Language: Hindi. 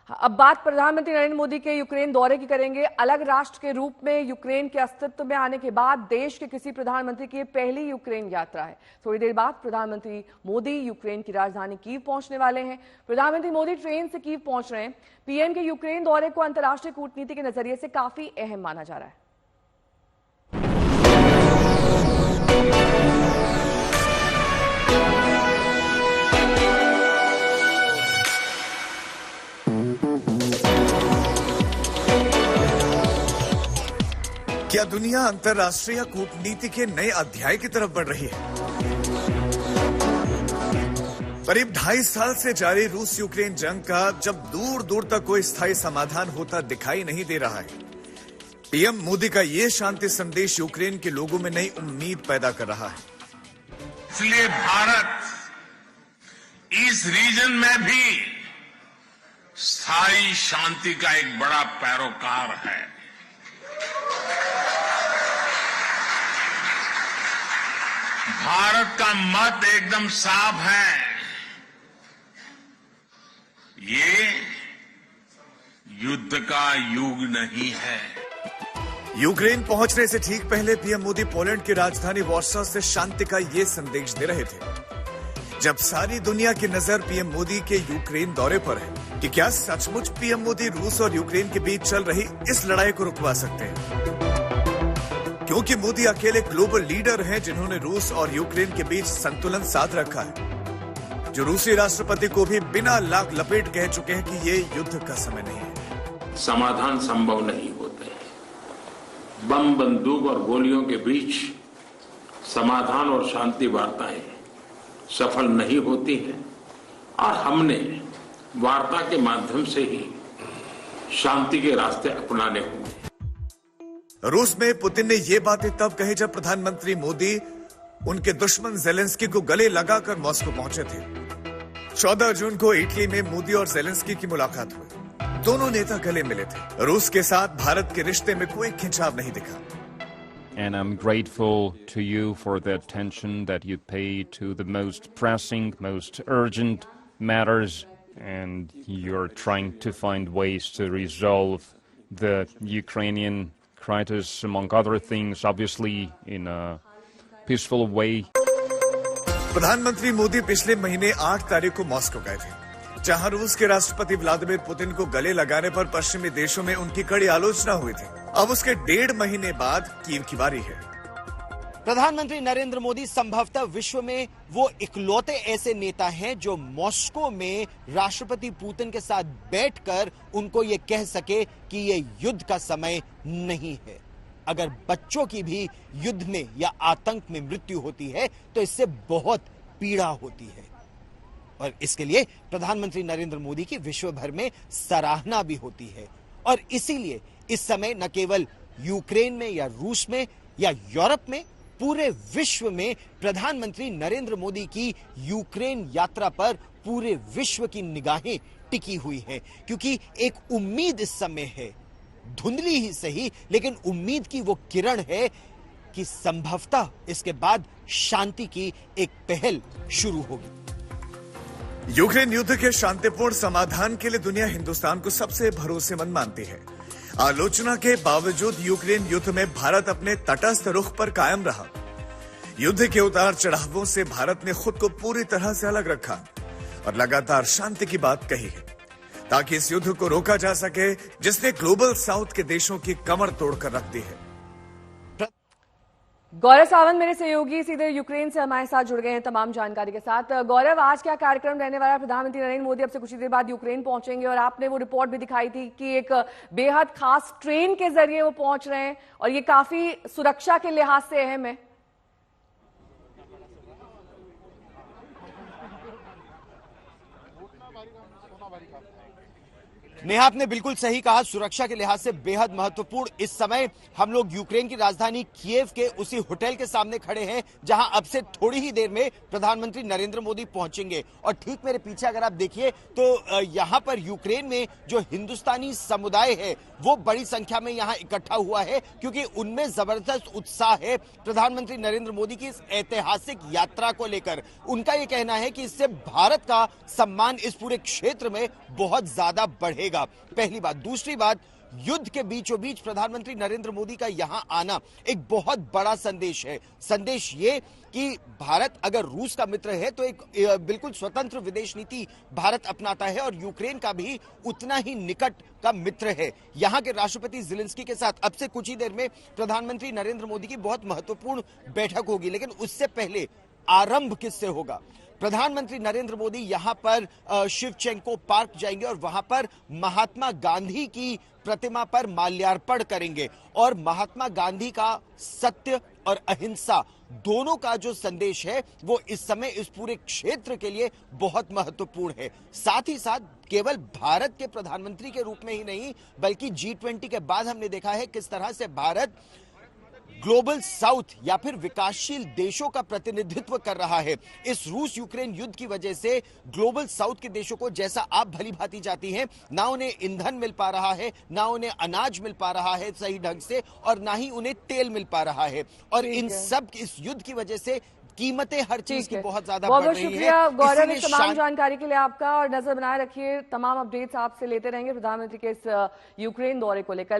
अब बात प्रधानमंत्री नरेंद्र मोदी के यूक्रेन दौरे की करेंगे। अलग राष्ट्र के रूप में यूक्रेन के अस्तित्व में आने के बाद देश के किसी प्रधानमंत्री की पहली यूक्रेन यात्रा है। थोड़ी देर बाद प्रधानमंत्री मोदी यूक्रेन की राजधानी कीव पहुंचने वाले हैं। प्रधानमंत्री मोदी ट्रेन से कीव पहुंच रहे हैं। पीएम के यूक्रेन दौरे को अंतर्राष्ट्रीय कूटनीति के नजरिए से काफी अहम माना जा रहा है। क्या दुनिया अंतर्राष्ट्रीय कूटनीति के नए अध्याय की तरफ बढ़ रही है? करीब 2.5 साल से जारी रूस यूक्रेन जंग का जब दूर दूर तक कोई स्थायी समाधान होता दिखाई नहीं दे रहा है, पीएम मोदी का ये शांति संदेश यूक्रेन के लोगों में नई उम्मीद पैदा कर रहा है। इसलिए भारत इस रीजन में भी स्थायी शांति का एक बड़ा पैरोकार है। भारत का मत एकदम साफ है, ये युद्ध का युग नहीं है। यूक्रेन पहुंचने से ठीक पहले पीएम मोदी पोलैंड की राजधानी वॉर्सो से शांति का ये संदेश दे रहे थे। जब सारी दुनिया की नजर पीएम मोदी के यूक्रेन दौरे पर है कि क्या सचमुच पीएम मोदी रूस और यूक्रेन के बीच चल रही इस लड़ाई को रुकवा सकते हैं, क्योंकि मोदी अकेले ग्लोबल लीडर हैं जिन्होंने रूस और यूक्रेन के बीच संतुलन साध रखा है, जो रूसी राष्ट्रपति को भी बिना लाग लपेट कह चुके हैं कि ये युद्ध का समय नहीं है। समाधान संभव नहीं होते। बम, बंदूक और गोलियों के बीच समाधान और शांति वार्ताएं सफल नहीं होती हैं, और हमने वार्ता के माध्यम से ही शांति के रास्ते अपनाने होंगे। रूस में पुतिन ने ये बातें तब कही जब प्रधानमंत्री मोदी उनके दुश्मन जेलेंस्की को गले लगाकर मॉस्को पहुंचे थे। 14 जून को इटली में मोदी और जेलेंस्की की मुलाकात हुई। दोनों नेता गले मिले थे। रूस के साथ भारत के रिश्ते में कोई खिंचाव नहीं दिखा। And I'm grateful to you for the attention that you pay to the most pressing, most urgent matters, and you're trying to find ways to resolve the Ukrainian crisis, among other things, obviously in a peaceful way. प्रधानमंत्री मोदी पिछले महीने 8 तारीख को मॉस्को गए थे, जहां रूस के राष्ट्रपति व्लादिमीर पुतिन को गले लगाने पर पश्चिमी देशों में उनकी कड़ी आलोचना हुई थी। अब उसके 1.5 महीने बाद कीव की बारी है। प्रधानमंत्री नरेंद्र मोदी संभवतः विश्व में वो इकलौते ऐसे नेता हैं जो मॉस्को में राष्ट्रपति पुतिन के साथ बैठकर उनको ये कह सके कि ये युद्ध का समय नहीं है। अगर बच्चों की भी युद्ध में या आतंक में मृत्यु होती है तो इससे बहुत पीड़ा होती है, और इसके लिए प्रधानमंत्री नरेंद्र मोदी की विश्व भर में सराहना भी होती है। और इसीलिए इस समय न केवल यूक्रेन में या रूस में या यूरोप में, पूरे विश्व में प्रधानमंत्री नरेंद्र मोदी की यूक्रेन यात्रा पर पूरे विश्व की निगाहें टिकी हुई हैं, क्योंकि एक उम्मीद इस समय है, धुंधली ही सही लेकिन उम्मीद की वो किरण है कि संभवतः इसके बाद शांति की एक पहल शुरू होगी। यूक्रेन युद्ध के शांतिपूर्ण समाधान के लिए दुनिया हिंदुस्तान को सबसे भरोसेमंद मानती है। आलोचना के बावजूद यूक्रेन युद्ध में भारत अपने तटस्थ रुख पर कायम रहा। युद्ध के उतार चढ़ावों से भारत ने खुद को पूरी तरह से अलग रखा और लगातार शांति की बात कही है, ताकि इस युद्ध को रोका जा सके जिसने ग्लोबल साउथ के देशों की कमर तोड़कर रख दी है। गौरव सावंत मेरे सहयोगी सीधे यूक्रेन से हमारे साथ जुड़ गए हैं तमाम जानकारी के साथ। गौरव, आज क्या कार्यक्रम रहने वाला है? प्रधानमंत्री नरेंद्र मोदी अब से कुछ ही देर बाद यूक्रेन पहुंचेंगे और आपने वो रिपोर्ट भी दिखाई थी कि एक बेहद खास ट्रेन के जरिए वो पहुंच रहे हैं और ये काफी सुरक्षा के लिहाज से अहम है। नेहा, आपने बिल्कुल सही कहा, सुरक्षा के लिहाज से बेहद महत्वपूर्ण। इस समय हम लोग यूक्रेन की राजधानी कीव के उसी होटल के सामने खड़े हैं जहां अब से थोड़ी ही देर में प्रधानमंत्री नरेंद्र मोदी पहुंचेंगे। और ठीक मेरे पीछे अगर आप देखिए तो यहां पर यूक्रेन में जो हिंदुस्तानी समुदाय है वो बड़ी संख्या में यहां इकट्ठा हुआ है, क्योंकि उनमें जबरदस्त उत्साह है प्रधानमंत्री नरेंद्र मोदी की इस ऐतिहासिक यात्रा को लेकर। उनका यह कहना है कि इससे भारत का सम्मान इस पूरे क्षेत्र में बहुत ज्यादा बढ़ेगा। रहेगा। पहली बात। दूसरी बात, युद्ध के बीचों बीच प्रधानमंत्री नरेंद्र मोदी का यहां आना एक बहुत बड़ा संदेश है। संदेश ये कि भारत अगर रूस का मित्र है तो एक बिल्कुल स्वतंत्र विदेश नीति भारत अपनाता है और यूक्रेन का भी उतना ही निकट का मित्र है। यहां के राष्ट्रपति ज़ेलेंस्की के साथ अब से कुछ ही देर में प्रधानमंत्री नरेंद्र मोदी की बहुत महत्वपूर्ण बैठक होगी, लेकिन उससे पहले आरंभ किससे होगा? प्रधानमंत्री नरेंद्र मोदी यहां पर शिवचेंको पार्क जाएंगे और वहां पर महात्मा गांधी की प्रतिमा पर माल्यार्पण करेंगे और महात्मा गांधी का सत्य और अहिंसा दोनों का जो संदेश है वो इस समय इस पूरे क्षेत्र के लिए बहुत महत्वपूर्ण है। साथ ही साथ केवल भारत के प्रधानमंत्री के रूप में ही नहीं बल्कि G20 के बाद हमने देखा है किस तरह से भारत ग्लोबल साउथ या फिर विकासशील देशों का प्रतिनिधित्व कर रहा है। इस रूस यूक्रेन युद्ध की वजह से ग्लोबल साउथ के देशों को, जैसा आप भली भांति जाती हैं, ना उन्हें ईंधन मिल पा रहा है, ना उन्हें अनाज मिल पा रहा है सही ढंग से, और ना ही उन्हें तेल मिल पा रहा है। और इन सब इस युद्ध की वजह से कीमतें हर चीज की बहुत ज्यादा बढ़ रही है। शुक्रिया गौरव, इस तमाम जानकारी के लिए आपका, और नजर बनाए रखिए, तमाम अपडेट्स आपसे लेते रहेंगे प्रधानमंत्री के इस यूक्रेन दौरे को लेकर।